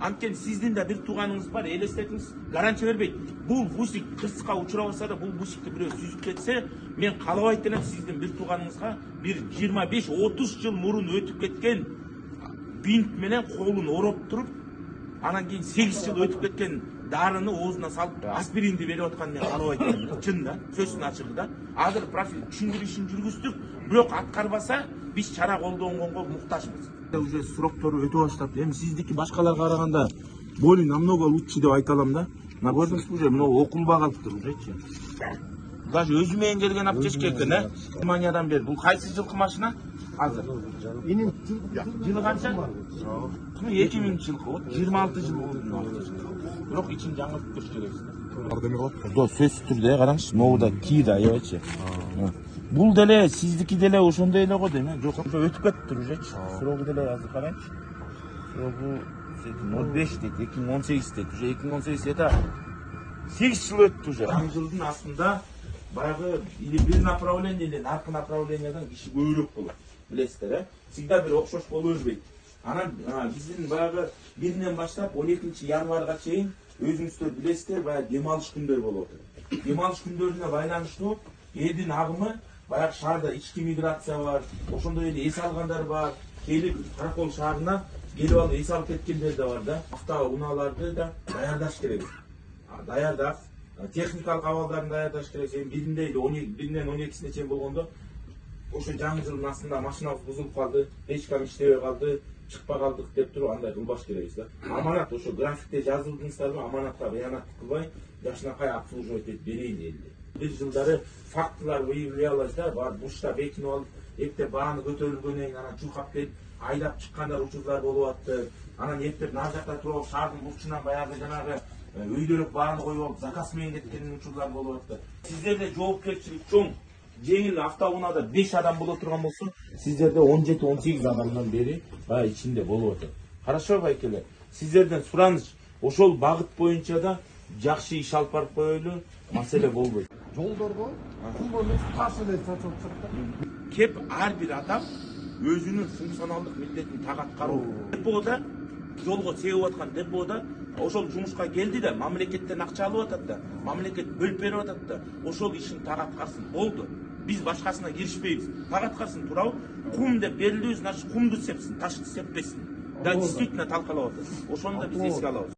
Анткени сиздин да бир тууганыңыз бар, элестетиңиз, гарантия бербейт. Бул бусик кырсыкка учурабаса да, бул бусикти бирөө сүзүп кетсе, мен каалабайт элем сиздин бир тууганыңызга бир 25-30 жыл мурун өтүп кеткен бинт менен колун ороп туруп, анан кийин 8 жыл өтүп кеткен дарыны оозуна салып аспиринди берип аткан мен каалабайт элем. Чын да, сөзсүн ачыгы да. Азыр профиль түшүндүрүү ишин жүргүздүк, бирок аткарбаса биз чара колдонгонго муктажбыз. Уже сроктор өтө баштапты. Эми сиздики башкаларга караганда более намного лучше деп айта алам да. Көрдүңүзбү, уже мына окулбай калыптыр ужечи. Даже өзү менен келген аптечка экен, э? Германиядан бери. Бул кайсы жылкы машина? Азыр. Энин жылы канча? 2000 жылкы, вот 26 жыл болду. Бирок ичин жаңыртып туруш керексиз. Кардеме кылат? До сөзсүз түрдө караңызчы, могуда кийди аябайчы. Бул деле сиздики деле ошондой эле го дейм, жок өтүп кетиптир ужечи. Срогу деле азыр караңчы. Срогу 05 дейт, 2018 дейт. Уже 2018 это 8 жыл өттү уже. 10 жылдын астында баягы или бир направление или наркы направлениядан киши көбүрөөк болот. Билесиздер, э? Всегда бир окшош боло бербейт. Анан биздин баягы биринен баштап 12 январга чейин өзүңүздөр билесиздер, баягы дем алыш күндөр болуп атат. Дем алыш күндөрүнө байланыштуу элдин агымы баягы шаарда ички миграция бар, ошондой эле эс алгандар бар, келип Каракол шаарына келип алып эс алып кеткендер да бар да. Автоунааларды да даярдаш керек. Даярдап, техникалык абалдарын даярдаш керек. Эми биринен 12-сине чейин болгондо ошо жаңы жылдын астында машинабыз бузулуп калды, печкам иштебей калды, чыкпай калдык деп туруп андай кылбаш керекпиз да. Аманат ошо графикте жазылдыңыздарбы, аманатка кыянат кылбай, жакшынакай обслуживать этип берейин элди. Бир жылдары фактылар выявлялось да, бар бушта бекинип алып, эптеп бааны көтөрүлгөндөн кийин анан чуркап келип айдап чыккандар учурлар болуп атты. Анан эптеп нар жакта туруп шаардын бурчунан баягы жанагы өйдөлүк бааны коюп алып заказ менен кеткен учурлар болуп атты. Сиздерде жоопкерчилик чоң. Жеңил автоунаада 5 адам боло турган болсо, сиздерде 17-18 адамдан бери баягы ичинде болуп атат. Хорошо байкелер. Сиздерден сураныч, ошол багыт боюнча да жакшы иш алып барып коелу, маселе болбойт. Жолдорго кумбону таш эле чачылып чыкты. Кеп ар бир адам өзүнүн функционалдык милдетин так аткаруу. Депода жолго себип аткан депода ошол жумушка келди да, мамлекеттен акча алып атат да, мамлекет бөлүп берип атат да, ошол ишин так аткарсын. Болду. Биз башкасына киришпейбиз. Так аткарсын, туурабы? Кум деп берилүүбүз, значит кумду сепсин, ташты сеппесин. Да, действительно талкалап атат. Ошону да биз эске алабыз.